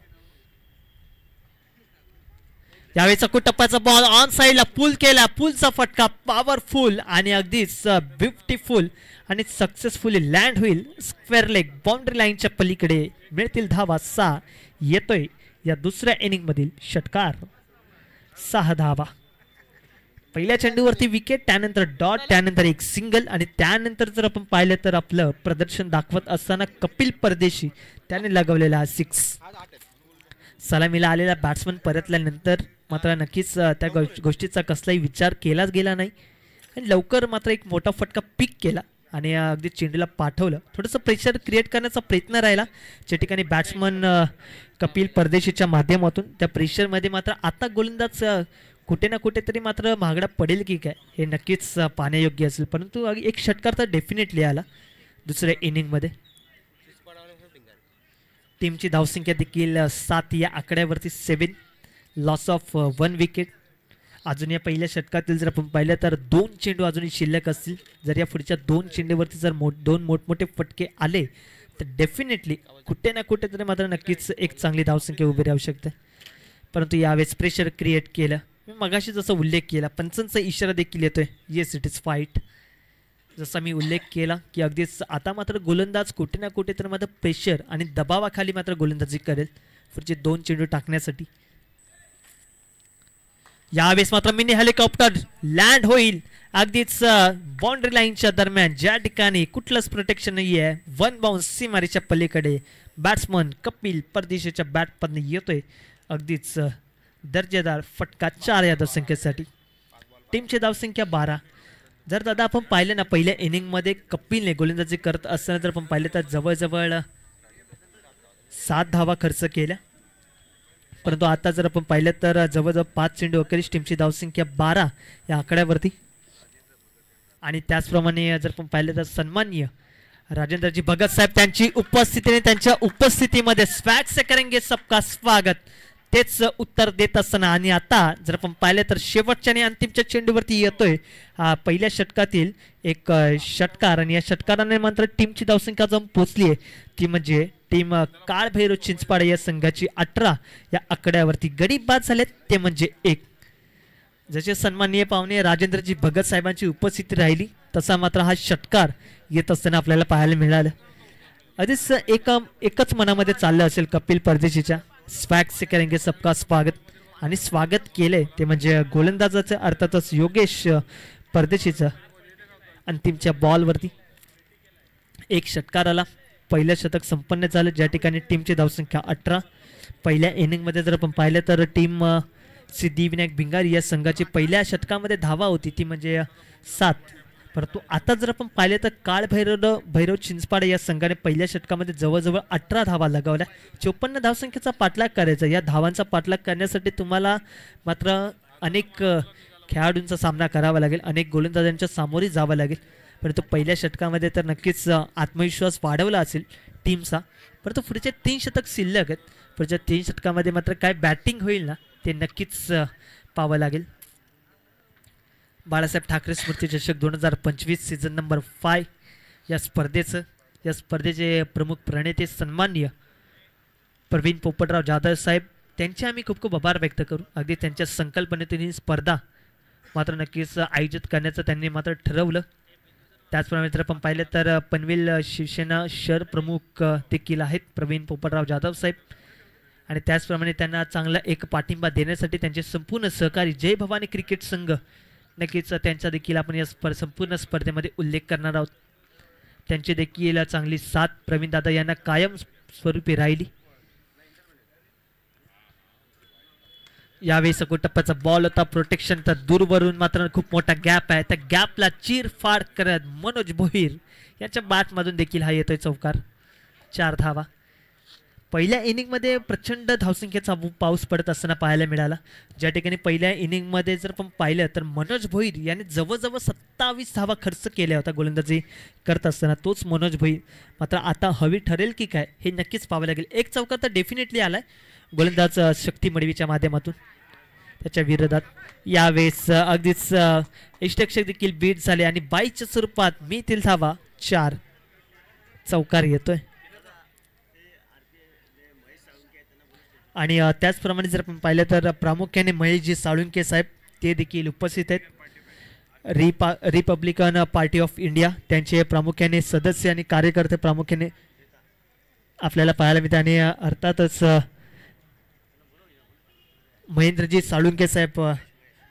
यावेळेचा कुटप्पाचा बॉल ऑन साइडला पुल केला, पुलचा फटका पॉवरफुल आणि अगदीच ब्युटिफुल आणि सक्सेसफुली लँड होईल स्क्वेअर लेग बाउंड्री लाईनच्या पलीकडे. मिळतील धावा 6. येतोय या दुसऱ्या इनिंग मधील षटकार. 6 धावा. पहिल्या चेंडूवरती विकेट, त्यानंतर डॉट, त्यानंतर एक सिंगल आणि त्यानंतर जर आपण पाहिलं तर आपलं प्रदर्शन दाखवत असताना कपिल परदेशी त्याने लगवलेला 6. सलामीला आलेला बॅट्समन परतल्यानंतर मात्र नक्कीच त्या गोष्टीचा कसलाही विचार केलाच गेला नाही आणि लवकर मात्र एक मोठा फटका पिक केला आणि अगदी चेंडूला पाठवलं. थोडंसं प्रेशर क्रिएट करण्याचा प्रयत्न राहिला ज्या ठिकाणी बॅट्समन कपिल परदेशीच्या माध्यमातून. त्या प्रेशरमध्ये मात्र आता गोलंदाज कुठे ना कुठेतरी मात्र महागडा पडेल की काय हे नक्कीच पाहण्यायोग्य असेल. परंतु एक षटकार तर डेफिनेटली आला दुसऱ्या इनिंगमध्ये. टीमची धावसंख्या देखील 7 या आकड्यावरती 7. Loss of 1 wicket. अजून या पहिल्या षटकातील जर आपण पाहिलं तर 2 चेंडू अजूनही शिल्लक असतील. जर या पुढच्या 2 चेंडूवरती जर 2 मोठमोठे फटके आले तर डेफिनेटली कुठे ना कुठेतरी मात्र नक्कीच एक चांगली धावसंख्या उभी राहू शकते. परंतु यावेळेस प्रेशर क्रिएट केलं. मी मगाशी जसा उल्लेख केला पंचांचा इशारा देखील येतोय, येस इट इज फाईट. जसा मी उल्लेख केला की अगदीच आता मात्र गोलंदाज कुठे ना कुठे तर मात्र प्रेशर आणि दबावाखाली मात्र गोलंदाजी करेल पुढचे 2 चेंडू टाकण्यासाठी. यावेळेस मात्र मिनी हेलिकॉप्टर लँड होईल अगदीच बाउंड्री लाईनच्या दरम्यान ज्या ठिकाणी कुठलंच प्रोटेक्शन नाही आहे. 1 बाउन्स सीमारेच्या पलीकडे बॅट्समन कपिल परदेशीच्या बॅटपडने येतोय अगदीच दर्जेदार फटका 4 या धावसंख्येसाठी. टीमची धावसंख्या 12. जर दादा आपण पाहिलं ना पहिल्या इनिंगमध्ये कपिलने गोलंदाजी करत असताना जर आपण पाहिलं तर जवळजवळ 7 धावा खर्च केल्या. परंतु आता जर आपण पाहिलं तर जवळजवळ 5 चेंडू अखेरीस टीमची धावसंख्या 12 या आकड्यावरती. आणि त्याचप्रमाणे जर आपण पाहिलं तर सन्माननीय राजेंद्रजी भगत साहेब त्यांची उपस्थितीने त्यांच्या उपस्थितीमध्ये स्वॅग से करेंगे सबका स्वागत तेच उत्तर देत असताना. आणि आता जर आपण पाहिलं तर शेवटच्या आणि अंतिमच्या चेंडूवरती येतोय पहिल्या षटकातील एक षटकार आणि या षटकाराने मात्र टीमची धावसंख्या जाऊन पोहोचली आहे ती म्हणजे टीम काळभैरव चिंचपाडे या संघाची 18 या आकड्यावरती. गडी बाद झालेत ते म्हणजे 1. जसे सन्माननीय पाहुणे राजेंद्रजी भगत साहेबांची उपस्थिती राहिली तसा मात्र हा षटकार येत असताना आपल्याला पाहायला मिळालं. आधीच एकच मनामध्ये चाललं असेल कपिल परदेशीच्या स्वॅग से करेंगे सबका स्वागत आणि स्वागत केले ते म्हणजे गोलंदाजाचं अर्थातच योगेश परदेशीचं. अंतिमच्या बॉलवरती एक षटकार आला. पहिलं शतक संपन्न झालं ज्या ठिकाणी टीमची धावसंख्या 18. पहिल्या इनिंगमध्ये जर आपण पाहिलं तर टीम सिद्धिविनायक भिंगारी या संघाची पहिल्या षटकामध्ये धावा होती ती म्हणजे 7. परंतु आता जर आपण पाहिलं तर काळभैरव चिंचपाडे या संघाने पहिल्या षटकामध्ये जवळजवळ 18 धावा लगावल्या. 54 धावसंख्येचा पाठलाग करायचा. या धावांचा पाठलाग करण्यासाठी तुम्हाला मात्र अनेक खेळाडूंचा सामना करावा लागेल, अनेक गोलंदाजांच्या सामोरे जावं लागेल. परंतु पहिल्या षटकामध्ये तर नक्कीच आत्मविश्वास वाढवला असेल टीमचा. परंतु पुढचे 3 षटक शिल्लक आहेत. पुढच्या 3 षटकामध्ये मात्र काय बॅटिंग होईल ना ते नक्कीच पाहावं लागेल. बाळासाहेब ठाकरे स्मृती चषक 2025 सीझन नंबर 5 या स्पर्धेचे प्रमुख प्रणेते सन्माननीय प्रवीण पोपटराव जाधव साहेब त्यांचे आम्ही खूप खूप आभार व्यक्त करू. अगदी त्यांच्या संकल्पनेतून ही स्पर्धा मात्र नक्कीच आयोजित करण्याचं त्यांनी मात्र ठरवलं. त्याचप्रमाणे जर आपण पाहिलं तर पनवेल शिवसेना शहर प्रमुख देखील आहेत प्रवीण पोपटराव जाधव साहेब आणि त्याचप्रमाणे त्यांना चांगला एक पाठिंबा देण्यासाठी त्यांचे संपूर्ण सहकारी जय भवानी क्रिकेट संघ नक्कीच त्यांचा देखील आपण या संपूर्ण स्पर्धेमध्ये उल्लेख करणार आहोत. त्यांची देखील चांगली साथ प्रवीण दादा यांना कायम स्वरूपी राहिली. यावेळी सकोटप्पाचा बॉल होता प्रोटेक्शन तर दूरवरून मात्र खूप मोठा गॅप आहे. त्या गॅपला चिरफाड करत मनोज भोईर यांच्या बॅटमधून देखील हा येतोय चौकार. 4 धावा. पहिल्या इनिंगमध्ये प्रचंड धावसंख्येचा पाऊस पडत असताना पाहायला मिळाला. ज्या ठिकाणी पहिल्या इनिंगमध्ये जर आपण पाहिलं तर मनोज भोईर याने जवळजवळ 27 धावा खर्च केल्या होत्या गोलंदाजी करत असताना. तोच मनोज भोईर मात्र आता हवी ठरेल की काय हे नक्कीच पाहावं लागेल. एक चौकार तर डेफिनेटली आलाय गोलंदाज शक्ती मडवीच्या माध्यमातून. त्याच्या विरोधात यावेळेस अगदीच इष्टक्षक देखील बीट झाले आणि 22च्या स्वरूपात मिळतील धावा 4. चौकार येतोय आणि त्याचप्रमाणे जर आपण पाहिलं तर प्रामुख्याने महेशजी साळुंके साहेब ते देखील उपस्थित आहेत. रिपब्लिकन पार्टी ऑफ इंडिया त्यांचे प्रामुख्याने सदस्य आणि कार्यकर्ते प्रामुख्याने आपल्याला पाहायला मिळते आणि अर्थातच महेंद्रजी साळुंके साहेब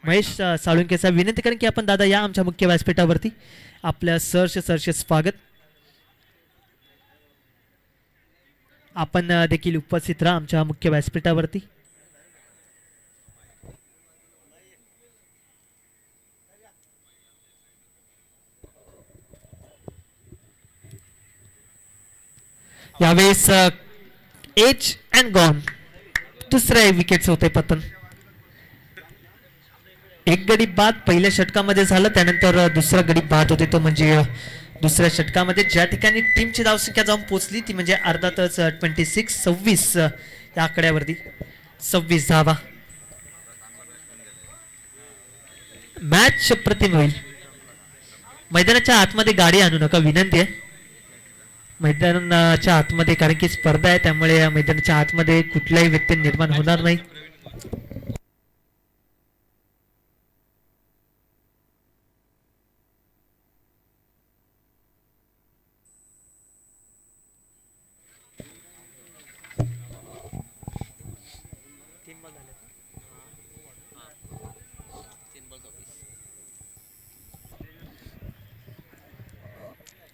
महेश साळुंके साहेब विनंती करेन की आपण दादा या आमच्या मुख्य व्यासपीठावरती. आपल्या सरसे स्वागत. आपण देखील उपस्थित राहा आमच्या मुख्य व्यासपीठावरती. यावेळेस एज अँड गॉन दुसऱ्या विकेट्स होते पतन. एक गडी बाद पहिल्या षटकामध्ये झालं त्यानंतर दुसरा गडी बाद होते तो म्हणजे दुसऱ्या षटकामध्ये ज्या ठिकाणी टीमची धावसंख्या जाऊन पोहोचली ती म्हणजे अर्थातच 26 या आकड्यावरती 26 धावा. मॅच प्रतिम होईल. मैदानाच्या आतमध्ये गाडी आणू नका विनंती आहे मैदानाच्या आतमध्ये कारण की स्पर्धा आहे त्यामुळे मैदानाच्या आतमध्ये कुठलाही व्यक्ती निर्माण होणार नाही.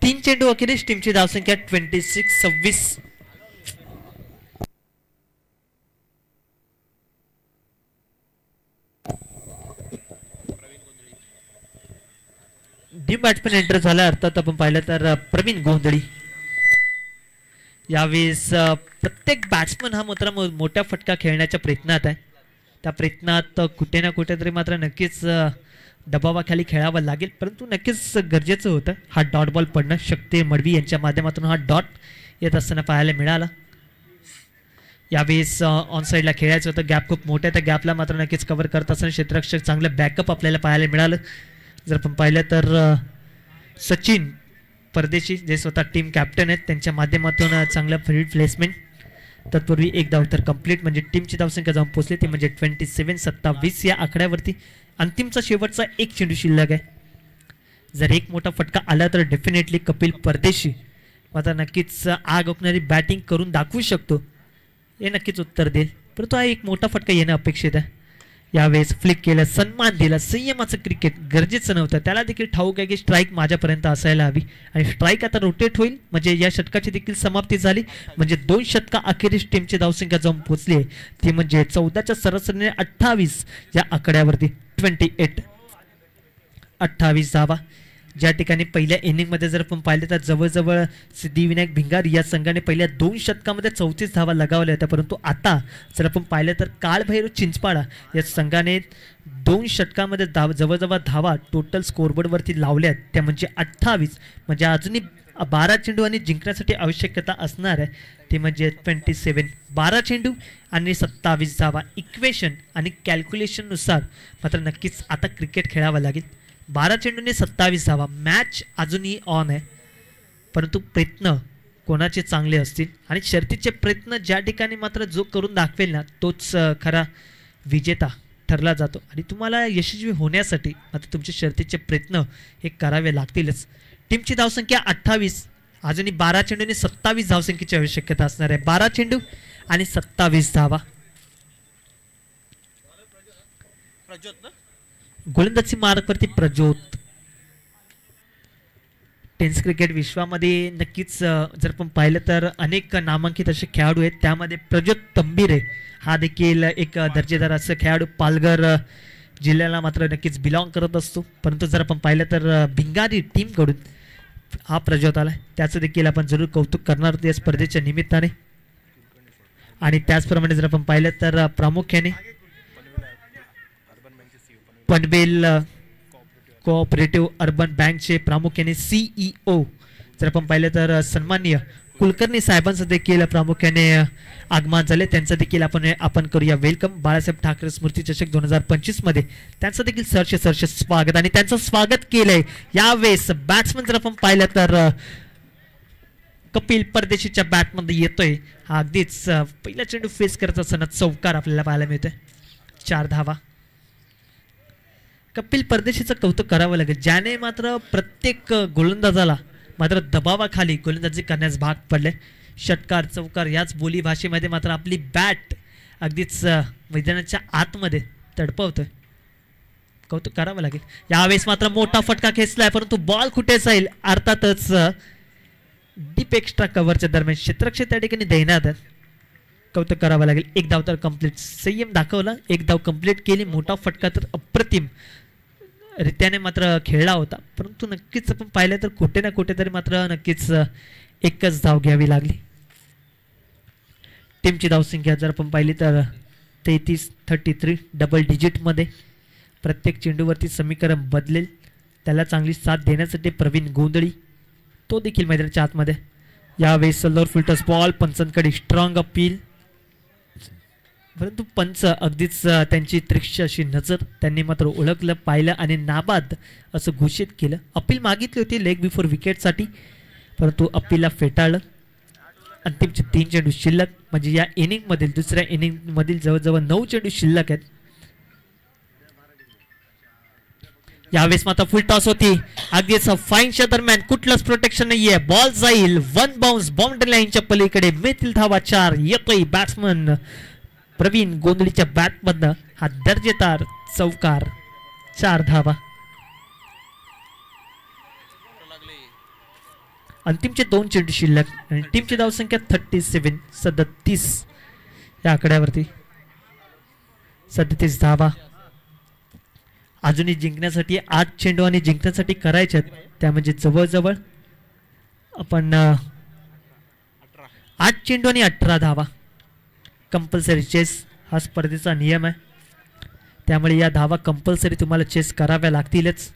तीन चेंडू अखेरीस टीमची धावसंख्या 26. डी बॅट्समॅन एंटर झाला अर्थात आपण पाहिलं तर प्रवीण गोंधळी. यावेळेस प्रत्येक बॅट्समन हा मात्र मोठ्या फटका खेळण्याच्या प्रयत्नात आहे. त्या प्रयत्नात कुठे ना कुठेतरी मात्र नक्कीच दबावाखाली खेळावं लागेल परंतु नक्कीच गरजेचं होतं. हा डॉट बॉल पडणं शक्ती मडवी यांच्या माध्यमातून हा डॉट येत असताना पाहायला मिळाला. यावेळेस ऑन साईडला खेळायचं होतं. गॅप खूप मोठ्या त्या गॅपला मात्र नक्कीच कव्हर करत असताना क्षेत्ररक्षक चांगलं बॅकअप आपल्याला पाहायला मिळालं. जर आपण पाहिलं तर सचिन परदेशी जे स्वतः टीम कॅप्टन आहेत त्यांच्या माध्यमातून चांगलं फील्ड प्लेसमेंट. तत्पूर्वी एक धाव तर कंप्लीट म्हणजे टीमची धावसंख्या जाऊन पोहोचली ती म्हणजे 27 या आकड्यावरती. अंतिमचा शेवटचा एक चेंडू शिल्लक आहे. जर एक मोठा फटका आला तर डेफिनेटली कपिल परदेशी मात्र नक्कीच आग ओकणारी बॅटिंग करून दाखवू शकतो हे नक्कीच उत्तर देईल परंतु हा एक मोठा फटका येणं अपेक्षित आहे. यावेळेस फ्लिक केलं सन्मान दिला. संयमाचं क्रिकेट गरजेचं नव्हतं त्याला देखील ठाऊक आहे की स्ट्राईक माझ्यापर्यंत असायला हवी आणि स्ट्राईक आता रोटेट होईल म्हणजे या षटकाची देखील समाप्ती झाली म्हणजे 2 षटका अखेरीस टीमची धावसंख्या जाऊन पोहोचली आहे ती म्हणजे 14च्या सरासरीने 28 या आकड्यावरती 28 धावा. ज्या ठिकाणी पहिल्या इनिंगमध्ये जर आपण पाहिलं तर जवळजवळ सिद्धिविनायक भिंगार या संघाने पहिल्या 2 षटकामध्ये 34 धावा लगावल्या होत्या परंतु आता जर आपण पाहिलं तर काळभैरव चिंचपाडा या संघाने 2 षटकामध्ये जवळजवळ धावा टोटल स्कोरबोर्डवरती लावल्यात त्या म्हणजे 28 म्हणजे अजूनही 12 चेंडू आणि जिंकण्यासाठी आवश्यकता असणार आहे ते म्हणजे 27. 12 चेंडू आणि 27 धावा इक्वेशन आणि कॅल्क्युलेशननुसार मात्र नक्कीच आता क्रिकेट खेळावं लागेल. 12 चेंडूने 27 धावा. मॅच अजूनही ऑन आहे परंतु प्रयत्न कोणाचे चांगले असतील आणि शर्तीचे प्रयत्न ज्या ठिकाणी मात्र जो करून दाखवेल ना तोच खरा विजेता ठरला जातो आणि तुम्हाला यशस्वी होण्यासाठी मात्र तुमचे शर्तीचे प्रयत्न हे करावे लागतीलच. टीमची धावसंख्या 28 अजूनही 12 चेंडूने 27 धावसंख्येची आवश्यकता असणार आहे. 12 चेंडू आणि 27 धावा. गोलंदाजी मार्गवरती प्रज्योत. टेनिस क्रिकेट विश्वामध्ये नक्कीच जर आपण पाहिलं तर अनेक नामांकित असे खेळाडू आहेत त्यामध्ये प्रज्योत तंबीरे हा देखील एक दर्जेदार असं खेळाडू पालघर जिल्ह्याला मात्र नक्कीच बिलॉंग करत असतो परंतु जर आपण पाहिलं तर भिंगारी टीमकडून हा प्रज्योत आला त्याचं देखील आपण जरूर कौतुक करणार या स्पर्धेच्या निमित्ताने. आणि त्याचप्रमाणे जर आपण पाहिलं तर प्रामुख्याने पनवेल कोऑपरेटिव्ह अर्बन बँकचे प्रामुख्याने CEO जर आपण पाहिलं तर सन्माननीय कुलकर्णी साहेबांचं देखील प्रामुख्याने आगमन झाले, त्यांचं देखील आपण करूया वेलकम. बाळासाहेब ठाकरे स्मृती चषक 2025 मध्ये त्यांचं देखील सरचे स्वागत, आणि त्यांचं स्वागत केलंय यावेळेस बॅट्समन जर आपण पाहिलं तर कपिल परदेशीच्या बॅटमध्ये येतोय. हा अगदीच पहिला चेंडू फेस करत असताना चौकार आपल्याला पाहायला मिळतोय. 4 धावा. कपिल परदेशीचं कौतुक करावं लागेल, ज्याने मात्र प्रत्येक गोलंदाजाला मात्र दबावाखाली गोलंदाजी करण्यास भाग पडले. षटकार चौकार याच बोली भाषेमध्ये मात्र आपली बॅट अगदीच मैदानाच्या आतमध्ये तडपवतोय. कौतुक करावं लागेल. यावेळेस मात्र मोठा फटका खेचलाय, परंतु बॉल कुठे जाईल अर्थातच डीप एक्स्ट्रा कव्हरच्या दरम्यान क्षेत्ररक्षक त्या ठिकाणी देण्यात. कौतुक करावं लागेल. एक धाव तर कंप्लीट, संयम दाखवला, एक धाव कंप्लीट केली. मोठा फटका तर अप्रतिम रित्याने मात्र खेळला होता, परंतु नक्कीच आपण पाहिलं तर कुठे ना कुठेतरी मात्र नक्कीच एकच धाव घ्यावी लागली. टीमची धावसंख्या जर आपण पाहिली तर 33 डबल डिजिटमध्ये. प्रत्येक चेंडूवरती समीकरण बदलेल, त्याला चांगली साथ देण्यासाठी प्रवीण गोंधळी तो देखील मैदानाच्या आतमध्ये. यावेळेस सल्लोर फिल्टर्स बॉल, पंचांकडे स्ट्रॉंग अपील, परंतु पंच अगदीच त्यांची तीक्ष्ण अशी नजर त्यांनी मात्र ओळखलं, पाहिलं आणि नाबाद असं घोषित केलं. अपील मागितली होती लेग बिफोर विकेटसाठी, परंतु अपीलला फेटाळलं. अंतिमचे 3 चेंडू शिल्लक, म्हणजे या इनिंगमधील दुसऱ्या इनिंगमधील जवळजवळ 9 चेंडू शिल्लक आहेत. यावेळेस मात्र फुल टॉस होती अगदीच फाईनच्या दरम्यान, कुठलंच प्रोटेक्शन नाहीये. बॉल जाईल 1 बाउन्स बाउंड्री लाईनच्या पलीकडे. मिळतील धावा 4. येतोय बॅट्समन प्रवीण गोंधळीच्या बॅटमधनं हा दर्जेदार चौकार. 4 धावा. अंतिमचे 2 चेंडू शिल्लक आणि टीमची धावसंख्या 37 या आकड्यावरती. 37 धावा. अजूनही जिंकण्यासाठी 8 चेंडू आणि जिंकण्यासाठी करायचे आहेत, त्या म्हणजे जवळजवळ आपण 8 चेंडू आणि 18 धावा. कंपल्सरी चेस हा स्पर्धेचा नियम आहे, त्यामुळे या धावा कंपल्सरी तुम्हाला चेस कराव्या लागतीलच.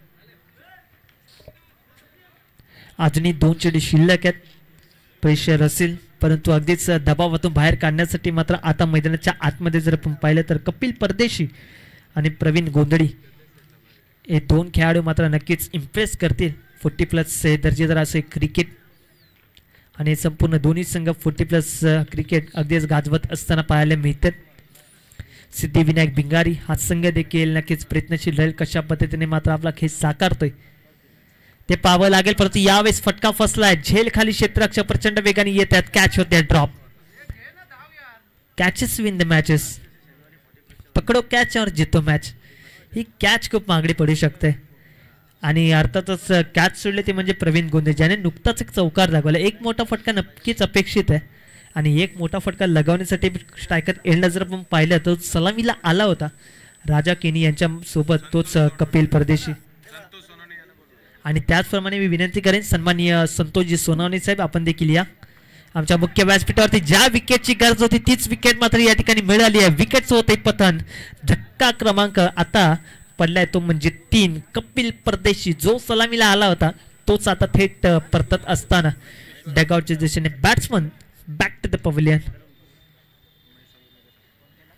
अजूनही 2 चेंडू शिल्लक आहेत. प्रेशर असेल, परंतु अगदीच दबावातून बाहेर काढण्यासाठी मात्र आता मैदानाच्या आतमध्ये जर आपण पाहिलं तर कपिल परदेशी आणि प्रवीण गोंधळी हे 2 खेळाडू मात्र नक्कीच इम्प्रेस करतील. 40+ हे दर्जेदार असे क्रिकेट आणि संपूर्ण दोन्ही संघ 40+ क्रिकेट अगदीच गाजवत असताना पाहायला मिळतात. सिद्धिविनायक भिंगारी हा संघ देखील नक्कीच प्रयत्नशील राहील, कशा पद्धतीने मात्र आपला खेळ साकारतोय ते पाहावं लागेल. परंतु यावेळेस फटका फसलाय. झेल खाली क्षेत्ररक्षक प्रचंड वेगाने येत आहेत. कॅच होते, drop. Catches win the matches. पकडो कॅच और जितो मॅच. ही कॅच खूप मागणी पडू शकते, आणि अर्थातच कॅच सोडले ते म्हणजे प्रवीण गोंधळे, ज्याने नुकताच एक चौकार दाखवला. एक मोठा फटका नक्कीच अपेक्षित आहे, आणि एक मोठा फटका लगावण्यासाठी स्ट्रायकर एंड जर आपण पाहिलं तर सलामीला आला होता राजा केनी यांच्या सोबत, तोच कपिल परदेशी. आणि त्याचप्रमाणे मी विनंती करेन सन्माननीय संतोषजी सोनावणे साहेब, आपण देखील या. आमच्या मुख्य व्यासपीठावरती ज्या विकेटची गरज होती तीच विकेट मात्र या ठिकाणी मिळाली आहे. विकेटचं होते पतन. धक्का क्रमांक आता पडलाय तो म्हणजे 3. कपिल परदेशी जो सलामीला आला होता तोच आता थेट परतत असताना डगआउटच्या दिशेने batsman back to the pavilion.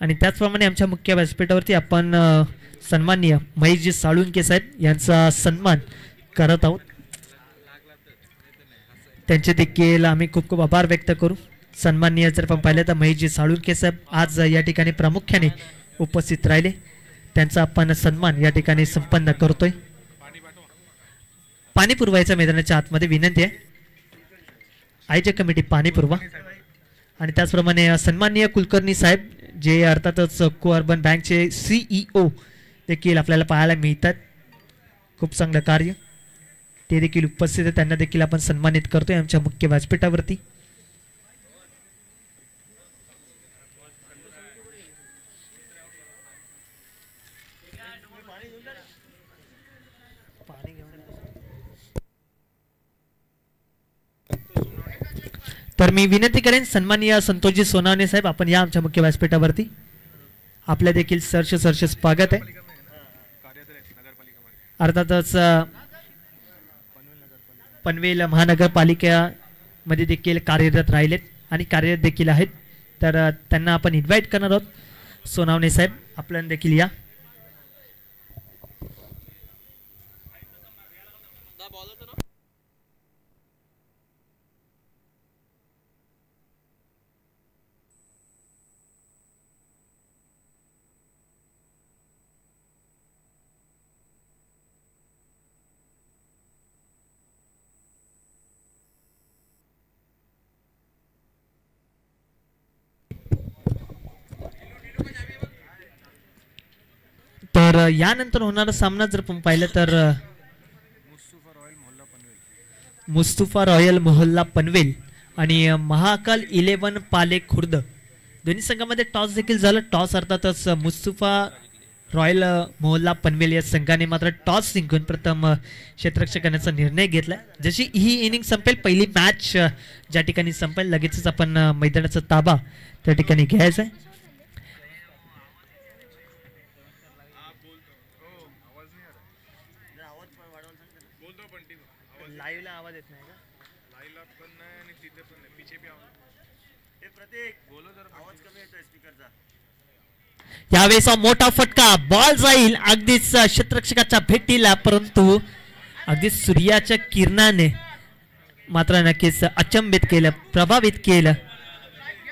आणि त्याचप्रमाणे आमच्या मुख्य व्यासपीठावरती आपण सन्माननीय महेशजी साळुंके साहेब यांचा सन्मान करत आहोत. त्यांचे देखील आम्ही खूप खूप आभार व्यक्त करू. सन्माननीय जर आपण पाहिलं तर महेशजी साळुंके साहेब आज या ठिकाणी प्रामुख्याने उपस्थित राहिले, त्यांचा आपण सन्मान या ठिकाणी संपन्न करतोय. पाणी पुरवायच्या मैदानाच्या आतमध्ये विनंती आहे, आयोजक कमिटी पाणी पुरवा. आणि त्याचप्रमाणे सन्माननीय कुलकर्णी साहेब जे अर्थातच को अर्बन बँकचे CEO देखील आपल्याला पाहायला मिळतात. खूप चांगलं कार्य ते देखील उपस्थित आहे, त्यांना देखील आपण सन्मानित करतोय आमच्या मुख्य व्यासपीठावरती. तर मी विनंती करेन सन्माननीय संतोषजी सोनावणे साहेब, आपण या आमच्या मुख्य व्यासपीठावरती. आपल्या देखील सरचे स्वागत आहे. अर्थातच पनवेल महानगरपालिका मध्ये देखील कार्यरत राहिलेत आणि कार्यरत देखील आहेत. तर त्यांना आपण इन्व्हाइट करणार आहोत. सोनावणे साहेब आपण देखील या. तर यानंतर होणारा सामना जर आपण पाहिलं तर मुस्तफा रॉयल मोहल्ला पनवेल आणि महाकाल 11 पाले खुर्द दोन्ही संघामध्ये टॉस देखील झालं. टॉस अर्थातच मुस्तफा रॉयल मोहल्ला पनवेल या संघाने मात्र टॉस जिंकून प्रथम क्षेत्ररक्षक करण्याचा निर्णय घेतला. जशी ही इनिंग संपेल, पहिली मॅच ज्या ठिकाणी संपेल, लगेचच आपण मैदानाचा ताबा त्या ठिकाणी घ्यायचा आहे. लाईव्हला आवाज येत नाही का? लाईव्हला पण नाही आणि तिथे पण नाही, पीछे भी आवाज. हे प्रतीक बोलो जरा, आवाज कमी येतोय स्पीकरचा. यावेळेस मोठा फटका, बॉल जाईल अगदीच क्षेत्ररक्षकाच्या भेटीला, परंतु अगदी सूर्याच्या किरणाने मात्र नक्कीच अचंबित केलं, प्रभावित केलं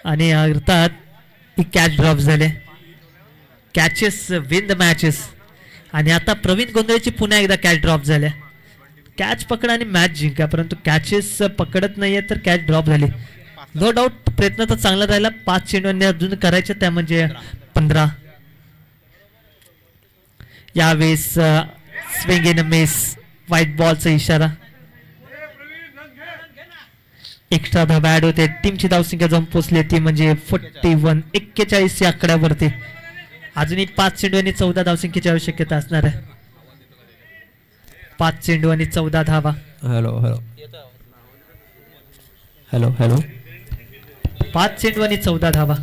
आणि अर्थात ही कॅच ड्रॉप झाले. Catches win the matches. आणि आता प्रवीण गोंधळेची पुन्हा एकदा कॅच ड्रॉप झाल्या. कॅच पकडा आणि मॅच जिंका, परंतु कॅचेस पकडत नाहीये तर कॅच ड्रॉप झाली. नो डाऊट प्रयत्न तर चांगला राहिला. 5 चेंडूंनी अजून करायचे, त्या म्हणजे 15. यावेळेस स्विंग इन मिस, व्हाईट बॉलचा इशारा. एक्स्ट्रा धाबा ऍड होते. टीमची धावसंख्या जाऊन पोहोचली ती म्हणजे 41, 41 या आकड्यावरती. अजूनही 5 चेंडू आणि 14 धावसंख्येची आवश्यकता असणार आहे. 5 चेंडू आणि 14 धावा. हॅलो हॅलो हॅलो हॅलो 5 चेंडू आणि 14 धावा.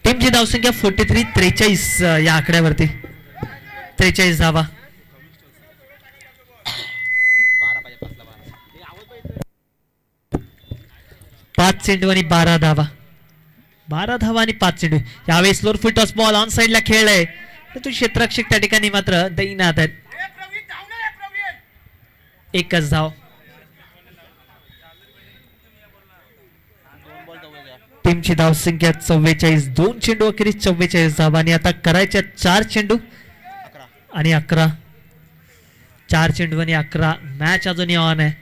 टीमची धावसंख्या 43, 43 या आकड्यावरती. 43 धावा. 5 चेंडू आणि 12 धावा. 12 धावा आणि 5 चेंडू. यावेळी slower full toss ball on साइडला खेळलाय, तो क्षेत्ररक्षक त्या ठिकाणी मात्र दैनात आहेत. एकच धाव. टीमची धावसंख्या 44, 2 चेंडू अखेरीस 44 धावा. आणि आता करायच्या 4 चेंडू आणि 11. 4 चेंडू आणि 11. मॅच अजूनही ऑन आहे.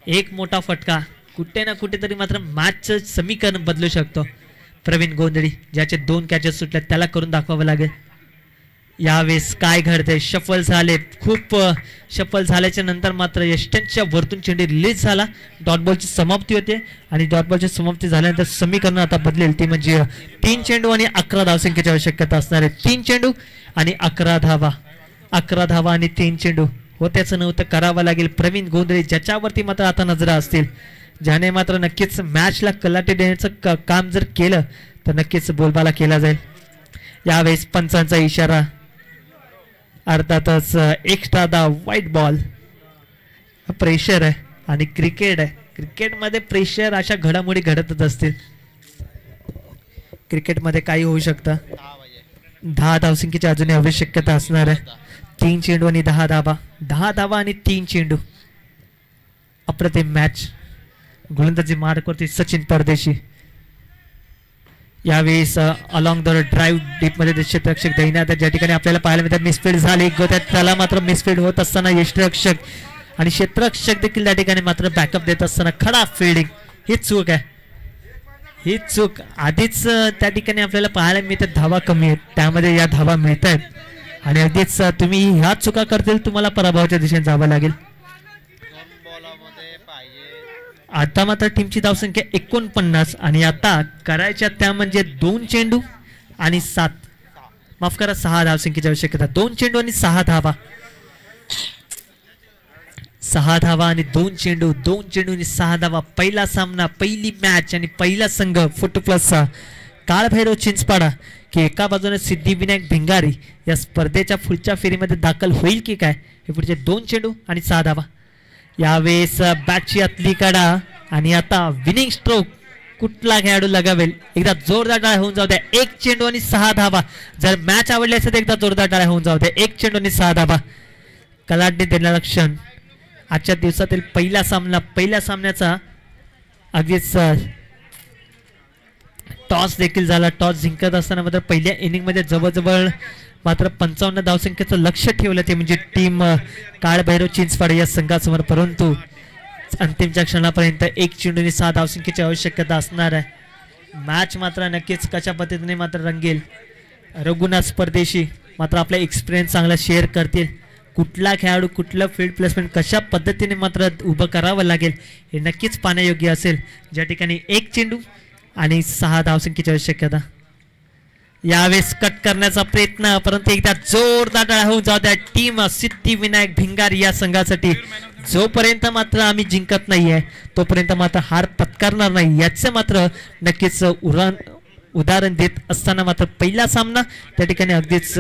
एक मोठा फटका कुठे ना कुठेतरी मात्र मॅचचं समीकरण बदलू शकतो. प्रवीण गोंधळी ज्याचे 2 कॅचेस सुटले त्याला करून दाखवावं लागेल. यावेळेस काय घडते, शफल झाले, खूप शफल झाल्याच्या नंतर मात्र यष्टनच्या वरतून चेंडू रिलीज झाला. डॉट बॉलची समाप्ती होते आणि डॉट बॉलची समाप्ती झाल्यानंतर समीकरण आता बदलेल, ती म्हणजे 3 चेंडू आणि 11 धावसंख्येची आवश्यकता असणार आहे. 3 चेंडू आणि 11 धावा. 11 धावा आणि 3 चेंडू होत्याचं नव्हतं, करावं लागेल. प्रवीण गोंधळे ज्याच्यावरती मात्र आता नजरा असतील, ज्याने मात्र नक्कीच मॅचला कलाटे देण्याचं काम जर केलं तर नक्कीच बोलबाला केला जाईल. यावेळेस पंचांचा इशारा, अर्थातच एक्स्ट्रा दा व्हाईट बॉल. प्रेशर आहे आणि क्रिकेट आहे. क्रिकेटमध्ये प्रेशर, अशा घडामोडी घडतच असतील. क्रिकेटमध्ये काही होऊ शकतं. 10 धावसंख्येची अजूनही आवश्यकता असणार आहे. 3 चेंडू आणि 10 धावा. 10 धावा आणि 3 चेंडू. अप्रतिम मॅच. गोलंदाजी मार्कवरती सचिन परदेशी. यावेळेस अलॉंग द ड्राईव्ह डीप मध्ये क्षेत्ररक्षक दैनात, ज्या ठिकाणी आपल्याला पाहायला मिळतात मिसफील्ड झाली. त्याला मात्र मिसफील्ड होत असताना यष्टरक्षक आणि क्षेत्ररक्षक देखील त्या ठिकाणी मात्र बॅकअप देत असताना खडा फिल्डिंग. ही चूक आहे. ही चूक आधीच त्या ठिकाणी आपल्याला पाहायला मिळते. धावा कमी आहेत, त्यामध्ये या धावा मिळत आहेत आणि अगदीच तुम्ही ह्या चुका करतील तुम्हाला पराभवाच्या दिशेने जावं लागेल. आता मात्र टीमची धावसंख्या 49 आणि आता करायच्या त्या म्हणजे 2 चेंडू आणि 6 धावसंख्येची आवश्यकता. 2 चेंडू आणि 6 धावा. 6 धावा आणि 2 चेंडू आणि 6 धावा. पहिला सामना, पहिली मॅच आणि पहिला संघ फुटू प्लसचा काळभैरव चिंचपाडा की एका बाजूने सिद्धिविनायक भिंगारी या स्पर्धेच्या पुढच्या फेरीमध्ये दाखल होईल की काय. हे पुढचे 2 चेंडू आणि 6 धावा. यावेळेस बॅटची आतली कडा आणि आता विनिंग स्ट्रोक कुठला खेळाडू लगावेल. एकदा जोरदार टाळ्या होऊन जाऊ द्या. 1 चेंडू आणि 6 धावा. जर मॅच आवडली असेल तर एकदा जोरदार टाळ्या होऊन जाऊ द्या. 1 चेंडू आणि 6 धावा. कलाडने देणारा क्षण. आजच्या दिवसातील पहिला सामना, पहिल्या सामन्याचा अगदीच टॉस देखील झाला. टॉस जिंकत असताना मात्र पहिल्या इनिंग मध्ये जवळजवळ मात्र 55 धावसंख्येचं लक्ष ठेवलं ते म्हणजे टीम काळभैरव चिंचपाडा या संघासमोर. परंतु अंतिमच्या क्षणापर्यंत 1 चेंडू आणि 6 धावसंख्येची आवश्यकता असणार आहे. मॅच मात्र नक्कीच कशा पद्धतीने मात्र रंगेल. रघुनाथ परदेशी मात्र आपला एक्सपिरियन्स चांगला शेअर करतील. कुठला खेळाडू, कुठलं फील्ड प्लेसमेंट कशा पद्धतीने मात्र उभं करावं लागेल हे नक्कीच पाहण्यायोग्य असेल. ज्या ठिकाणी 1 चेंडू आणि 6 धावसंख्येची आवश्यकता. यावेळेस कट करण्याचा प्रयत्न, परंतु एकदा जोरदार टाळ्या होऊन जाऊ द्या टीम सिद्धिविनायक भिंगारी या संघासाठी. जोपर्यंत मात्र आम्ही जिंकत नाहीये तोपर्यंत मात्र हार पत्करणार नाही याचं मात्र नक्कीच उदाहरण देत असताना मात्र पहिला सामना त्या ठिकाणी अगदीच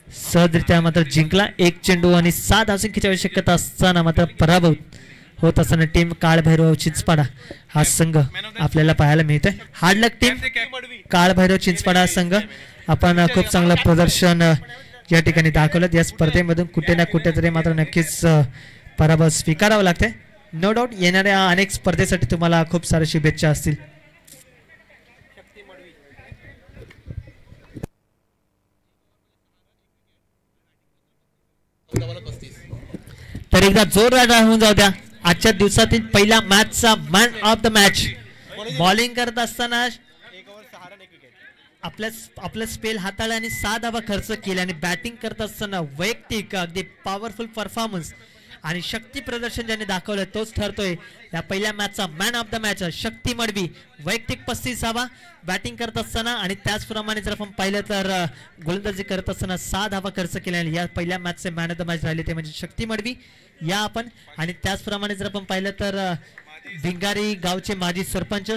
सहजरित्या मात्र जिंकला. 1 चेंडू आणि 7 धावसंख्येची आवश्यकता असताना मात्र पराभूत होत असताना टीम काळभैरव चिंचपाडा हा संघ आपल्याला पाहायला मिळतोय. हार्ड लक टीम काळभैरव चिंचपाडा संघ. आपण खूप चांगलं प्रदर्शन या ठिकाणी दाखवलं. या स्पर्धेमधून कुठे ना कुठेतरी मात्र नक्कीच पराभव स्वीकारावा लागते. नो डाऊट येणाऱ्या अनेक स्पर्धेसाठी तुम्हाला खूप साऱ्या शुभेच्छा असतील. तर एकदा जोरदार होऊन जाऊ द्या. आजच्या दिवसातील पहिल्या मॅचचा man of the match. Bowling करत असताना आपलं स्पेल हाताळलं आणि 6 धावा खर्च केले आणि बॅटिंग करत असताना वैयक्तिक अगदी पॉवरफुल परफॉर्मन्स आणि शक्ती प्रदर्शन ज्याने दाखवलं तोच ठरतोय या पहिल्या मॅचचा मॅन ऑफ द मॅच. शक्ती मडवी वैयक्तिक 35 धावा बॅटिंग करत असताना आणि त्याचप्रमाणे जर आपण पाहिलं तर गोलंदाजी करत असताना 6 धावा खर्च केल्या. या पहिल्या मॅचचे मॅन ऑफ द मॅच राहिले ते म्हणजे शक्ती मडवी या आपण. आणि त्याचप्रमाणे जर आपण पाहिलं तर भिंगारी गावचे माजी सरपंच